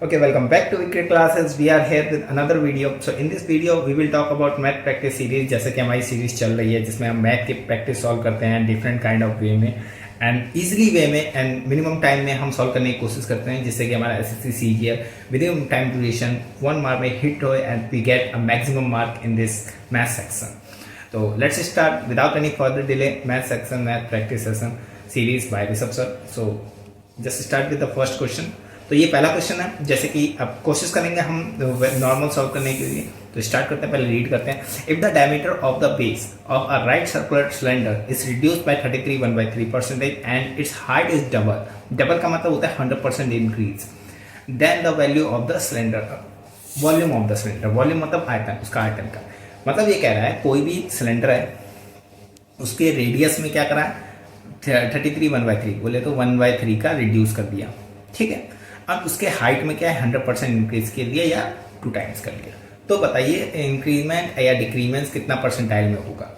Okay, welcome back to Wicked Classes. We are here with another video. So in this video we will talk about math practice series. जैसे कि हमारी series चल रही है जिसमें हम मैथ की प्रैक्टिस सॉल्व करते हैं डिफरेंट काइंड ऑफ वे में एंड इजीली वे में एंड मिनिमम टाइम में हम सॉल्व करने की कोशिश करते हैं जिससे कि हमारा SSC CGL minimum time duration 1 mark में हिट हो and we get a maximum mark in this math section. तो let's start without any further delay math section math practice session series by Rishabh sir. So just start with the first question. तो ये पहला question है. जैसे कि अब कोशिश करेंगे हम नॉर्मल सॉल्व करने के लिए. तो स्टार्ट करते हैं, पहले रीड करते हैं. If the diameter of the base of a right circular cylinder is reduced by 33 1/3% and its height is double. Double का मतलब होता है 100% increase. Then the value of the cylinder volume of the cylinder. Volume मतलब आयतन, उसका आयतन का मतलब ये कह रहा है कोई भी सिलेंडर है उसके रेडियस में क्या करा है 33 1/3 बोले तो 1/3 का रिड्यूस कर दिया. ठीक है. अब उसके हाइट में क्या है 100% इंक्रीज कर दिया या 2 टाइम्स कर लिया. तो बताइए इंक्रीमेंट या डिक्रीमेंट कितना परसेंटाइल में होगा.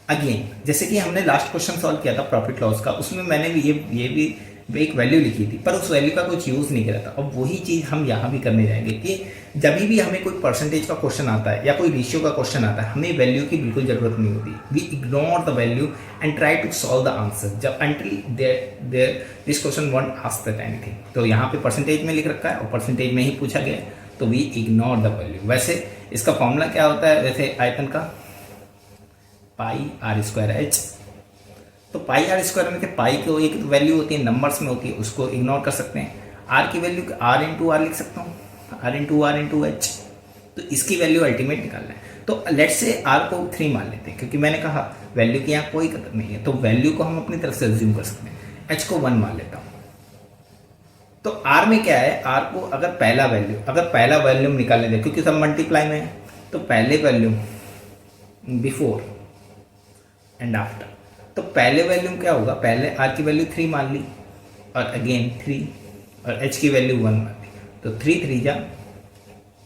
अगेन जैसे कि हमने लास्ट क्वेश्चन सॉल्व किया था प्रॉफिट लॉस का, उसमें मैंने भी ये भी एक वैल्यू लिखी थी पर उस वैल्यू का कुछ यूज़ नहीं करा था. अब वही चीज़ हम यहाँ भी करने जाएंगे कि जब भी हमें कोई परसेंटेज का क्वेश्चन आता है या कोई रेशियो का क्वेश्चन आता है हमें वैल्यू की बिल्कुल ज़रूरत नहीं होती. We ignore the value and try to solve the answer जब until this question won't ask that anything. तो यहाँ पे परसेंटेज में लिख रखा है और परसेंटेज में ही पूछा गया है तो वी इग्नोर द वैल्यू. वैसे इसका फॉर्मूला क्या होता है वैसे आयतन का पाई आर स्क्वायर एच. तो पाई आर स्क्वायर में पाई की एक वैल्यू होती है नंबर्स में होती है उसको इग्नोर कर सकते हैं. आर की वैल्यू आर इंटू आर लिख सकता हूँ आर इंटू एच. तो इसकी वैल्यू अल्टीमेट निकालना है. तो लेट्स से आर को 3 मान लेते हैं क्योंकि मैंने कहा वैल्यू की यहाँ कोई कदर नहीं है तो वैल्यू को हम अपनी तरफ से एज्यूम कर सकते हैं. एच को 1 मान लेता हूँ. तो आर में क्या है आर को अगर पहला वैल्यूम निकालने दे क्योंकि सब मल्टीप्लाई में है तो पहले वैल्यूम बिफोर एंड आफ्टर. तो पहले वैल्यूम क्या होगा पहले आर की वैल्यू 3 मान ली और अगेन 3 और एच की वैल्यू 1 मान ली तो 3 3 जा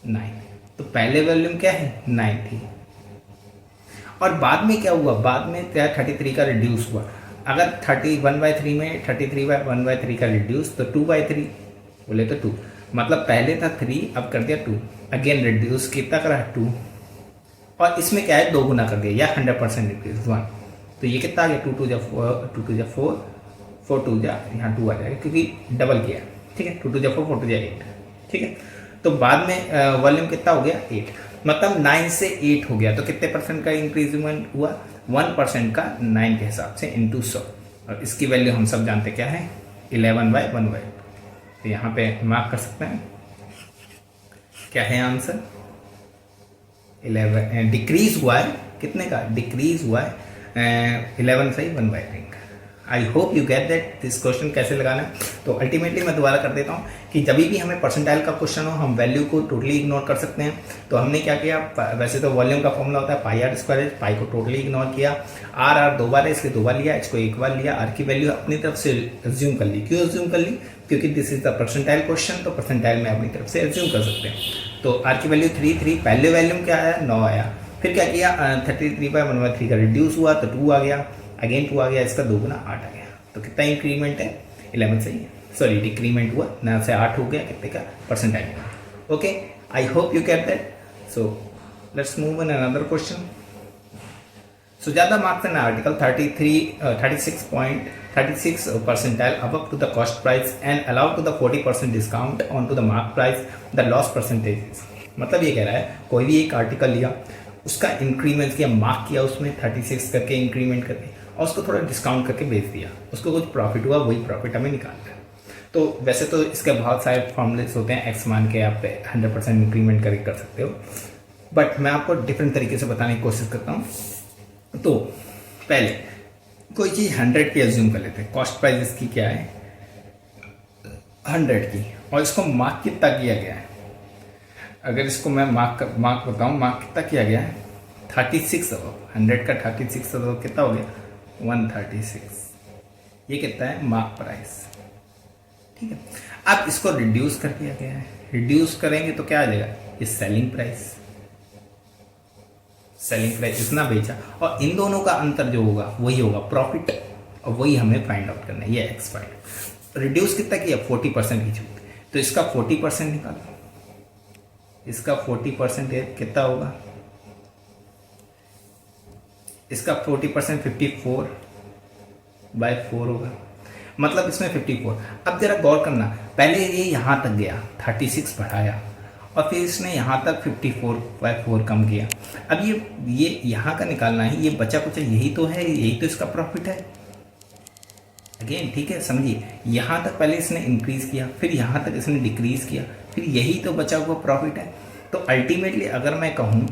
9. तो पहले वैल्यूम क्या है 9 थी. और बाद में क्या हुआ बाद में क्या 33 का रिड्यूस हुआ. अगर 31/3 में 33/1/3 का रिड्यूस तो 2/3 बोले तो 2 मतलब पहले था 3 अब कर दिया 2. अगेन रिड्यूस कितना करा 2 और इसमें क्या है 2 गुना कर दिया या 100% इंक्रीज 1. तो ये कितना आ गया 2 2 जा 4 4 2 जा यहाँ 2 आ जाएगा क्योंकि डबल किया. ठीक है 2 2 जा 4 4 2 जा 8. ठीक है. तो बाद में वॉल्यूम कितना हो गया 8 मतलब 9 से 8 हो गया. तो कितने परसेंट का इंक्रीजमेंट हुआ 1% का 9 के हिसाब से इंटू 100. और इसकी वैल्यू हम सब जानते क्या है 11/1/. तो यहाँ पे मार्क कर सकते हैं क्या है आंसर 11. डिक्रीज हुआ है कितने का डिक्रीज हुआ है 11 से 1/3. आई hope you get that this question कैसे लगाना है. तो अल्टीमेटली मैं दोबारा कर देता हूँ कि जब भी हमें परसेंटाइल का क्वेश्चन हो हम वैल्यू को टोटली इग्नोर कर सकते हैं. तो हमने क्या किया वैसे तो वॉल्यूम का फॉर्मूला होता है पाई आर स्क्वायर एच. पाई को टोटली इग्नोर किया. आर 2 बार है इसलिए 2 बार लिया. एच को 1 बार लिया. आर की वैल्यू अपनी तरफ से एज्यूम कर ली. क्यों एज्यूम कर ली क्योंकि this is the percentile question. तो परसेंटाइल में अपनी तरफ से एज्यूम कर सकते हैं. तो आर की वैल्यू 3 पहले वैल्यूम क्या आया 9 आया. फिर क्या किया 33/1/3 का रिड्यूस हुआ तो 2 आ गया. अगेन 2 आ गया इसका 2 गुना 8 आ गया. तो कितना इंक्रीमेंट है 11 से ही सॉरी डिक्रीमेंट हुआ 9 से 8 हो गया कितने का percentile. Okay I hope you get that. So let's move on another question. Sujata marks an article 36 percentile above to the cost price and allowed to the 40% discount onto the mark price. The loss percentage is मतलब ये कह रहा है कोई भी एक article लिया उसका इंक्रीमेंट किया मार्क किया उसमें 36 करके इंक्रीमेंट करके और उसको थोड़ा डिस्काउंट करके बेच दिया. उसको कुछ प्रॉफिट हुआ वही प्रॉफिट हमें निकालना है. तो वैसे तो इसके बहुत सारे फॉर्मूलेस होते हैं. एक्स मान के आप 100% इंक्रीमेंट करके कर सकते हो बट मैं आपको डिफरेंट तरीके से बताने की कोशिश करता हूँ. तो पहले कोई चीज़ 100 की एज्यूम कर लेते हैं. कॉस्ट प्राइस इसकी क्या है 100 की और इसको मार्क कितना किया गया है. अगर इसको मैं मार्क बताऊँ मार्क कितना किया गया है 36 अबव. 100 का 36 अबव कितना हो गया 136. ये कितना है मार्क प्राइस. ठीक है. अब इसको रिड्यूस कर दिया गया है. रिड्यूस करेंगे तो क्या आ जाएगा ये सेलिंग प्राइस इतना बेचा और इन दोनों का अंतर जो होगा वही होगा प्रॉफिट और वही हमें फाइंड आउट करना है. ये एक्स फाइंड. रिड्यूस कितना किया 40% की छूट. तो इसका 40% निकालो, इसका 40% कितना होगा, इसका 40% 54/4 होगा, मतलब इसमें 54। अब जरा गौर करना, पहले ये यहाँ तक गया 36 बढ़ाया और फिर इसने यहाँ तक 54/4 कम किया। अब ये यहाँ का निकालना है, ये बचा कुछ यही तो है, यही तो इसका प्रॉफिट है। अगेन ठीक है, समझिए, यहाँ तक पहले इसने इंक्रीज किया, फिर यहाँ तक इसने डिक्रीज किया, फिर यही तो बचा हुआ प्रॉफिट है। तो अल्टीमेटली अगर मैं कहूँ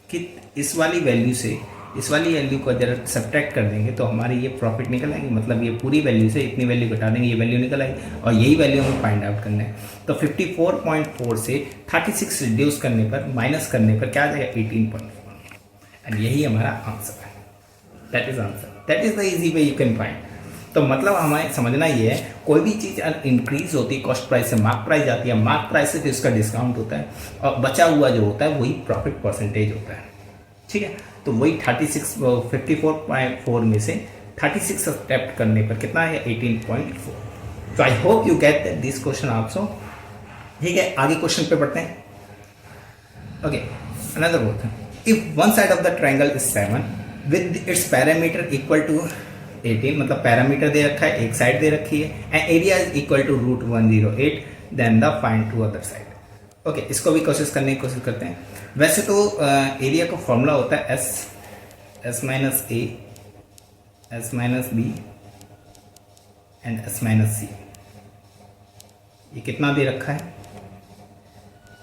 कि इस वाली वैल्यू से इस वाली वैल्यू को जरा सब्ट्रैक्ट कर देंगे तो हमारी ये प्रॉफिट निकल आएगी, मतलब ये पूरी वैल्यू से इतनी वैल्यू घटा देंगे, ये वैल्यू निकल आएगी और यही वैल्यू हमें फाइंड आउट करना है। तो 54.4 से 36 रिड्यूस करने पर, माइनस करने पर क्या आ जाएगा, 18.4, एंड यही हमारा आंसर है। That is answer, that is the easy way you can find. तो मतलब हमें समझना ये है, कोई भी चीज़ इंक्रीज होती है कॉस्ट प्राइस से मार्क प्राइस जाती है, मार्क प्राइस से फिर उसका डिस्काउंट होता है और बचा हुआ जो होता है वही प्रॉफिट परसेंटेज होता है। ठीक है, तो वही 54.4 में से 36 सब्ट्रैक्ट करने पर कितना है, 18.4। तो I hope you get this question also. ठीक है, आगे क्वेश्चन पे बढ़ते हैं। Okay, another work, if one side of the triangle is 7 with its parameter equal to 18, मतलब पैरामीटर दे रखा है, एक साइड दे रखी है, and area is equal to √108, then the find to other side. Okay, इसको भी कोशिश करने की कोशिश करते हैं। वैसे तो एरिया का फॉर्मूला होता है S minus A, S minus B and S minus C। ये कितना दे रखा है,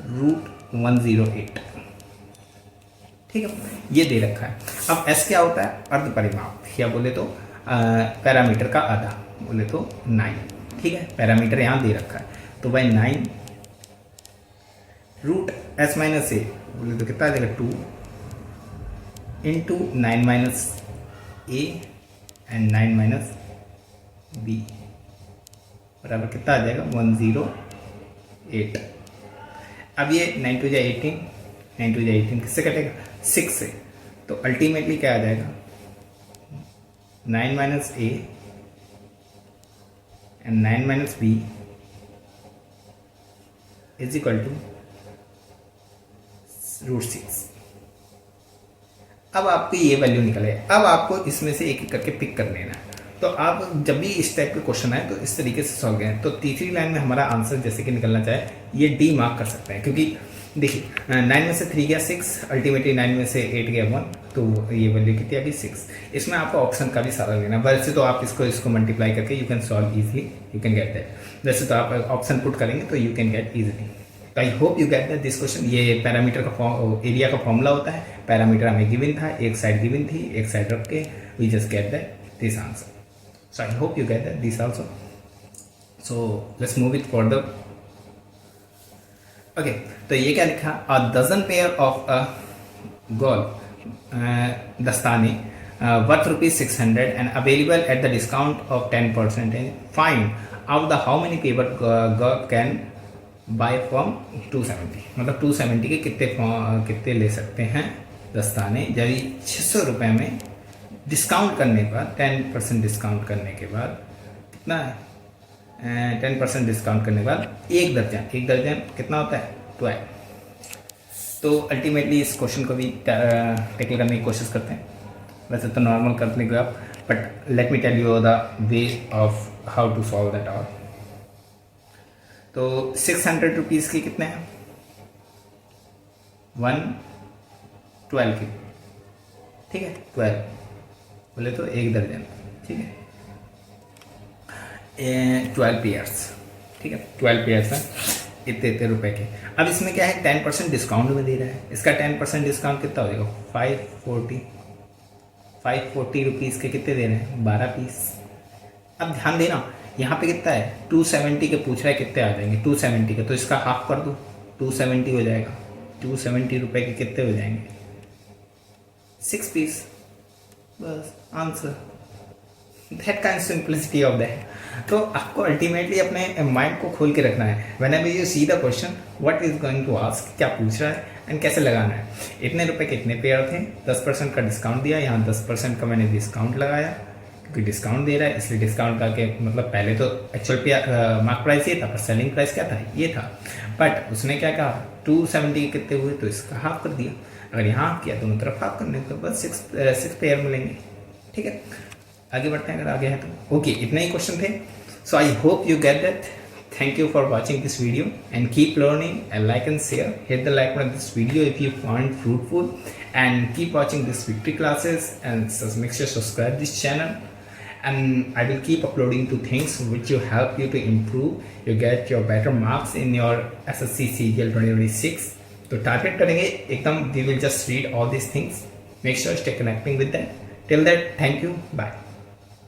√108। ठीक है, ये दे रखा है। अब S क्या होता है, अर्ध परिमाप, या बोले तो पैरामीटर का आधा, बोले तो 9। ठीक है, पैरामीटर यहाँ दे रखा है, तो भाई 9 √S माइनस A बोले तो कितना आ जाएगा, 2 into 9 minus A and 9 minus B बराबर कितना आ जाएगा, 108। अब ये 9 टू 18, 9 टू 18 किससे कटेगा, 6 से। तो अल्टीमेटली क्या आ जाएगा, 9 minus A and 9 minus B is equal to √6। अब आपकी ये वैल्यू निकले। अब आपको इसमें से एक एक करके पिक कर लेना है। तो आप जब भी इस टाइप के क्वेश्चन आए तो इस तरीके से सॉल्व करें। तो तीसरी लाइन में हमारा आंसर जैसे कि निकलना चाहे, ये डी मार्क कर सकते हैं, क्योंकि देखिए 9 में से 3 गया 6, अल्टीमेटली 9 में से 8 गया 1, तो ये वैल्यू कितनी आ गई, 6। इसमें आपको ऑप्शन का भी सारा लेना है। वैसे तो आप इसको मल्टीप्लाई करके you can solve easily, you can get that. वैसे तो आप ऑप्शन पुट करेंगे तो यू कैन गेट ईजिली। तो I hope you get this question. ये पैरामीटर का एरिया का फॉर्मूला होता है। पैरामीटर हमें गिवन था, एक साइड गिवन थी, एक साइड रख के we just get this answer. So I hope you get this also. So let's move it further. Okay, तो ये क्या लिखा, a dozen pair of a golf दस्ताने worth ₹600 and available at the discount of 10%. Find out the how many paper golf can buy from 270, मतलब 270 के कितने ले सकते हैं दस्ताने, जब 600 रुपये में डिस्काउंट करने पर 10% डिस्काउंट करने के बाद कितना है, 10% डिस्काउंट करने के बाद एक दर्जन कितना होता है, 12। तो अल्टीमेटली इस क्वेश्चन को भी टैकल करने की कोशिश करते हैं। वैसे तो नॉर्मल कर लेंगे आप, but let me tell you the way of how to solve that out. तो 600 रुपीज़ के कितने हैं, 112 के, ठीक है, 12 बोले तो एक दर्जन, ठीक है, 12 पेयर्स, ठीक है, 12 पेयर्स हैं, इतने रुपए के। अब इसमें क्या है, 10% डिस्काउंट में दे रहा है। इसका 10% डिस्काउंट कितना हो जाएगा, 540 रुपीज़ के कितने दे रहे हैं, 12 पीस। अब ध्यान देना, यहाँ पे कितना है, 270 के पूछ रहा है, कितने आ जाएंगे 270 के, तो इसका हाफ कर दो, 270 हो जाएगा। 270 रुपये के कितने हो जाएंगे, 6 पीस, बस answer. That kind simplicity of that. तो आपको अल्टीमेटली अपने माइंड को खोल के रखना है। Whenever you see the question, what is going to ask, क्या पूछ रहा है एंड कैसे लगाना है। इतने रुपए के इतने पेयर थे, 10% का डिस्काउंट दिया, यहाँ 10% का मैंने डिस्काउंट लगाया, क्योंकि डिस्काउंट दे रहा है, इसलिए डिस्काउंट का के मतलब पहले तो एक्चुअल मार्क प्राइस ये था, पर सेलिंग प्राइस क्या था, ये था। बट उसने क्या कहा 270 कितने हुए, तो इसका हाफ कर दिया। अगर यहाँ हाफ किया, दोनों तरफ हाफ करने, तो बस 6 पेयर मिलेंगे। ठीक है, आगे बढ़ते हैं अगर आगे है तो। ओके, इतने ही क्वेश्चन थे। So I hope you get that. Thank you for watching this video and keep learning, and like and share. Hit the like button on this video if you find fruitful, and keep watching this victory classes, and make sure to subscribe this channel, and I will keep uploading to things which will help you to improve, you get your better marks in your SSC CGL 2026. तो target करेंगे एकदम, we will just read all these things. Make sure stay connecting with that. Till that, thank you, bye.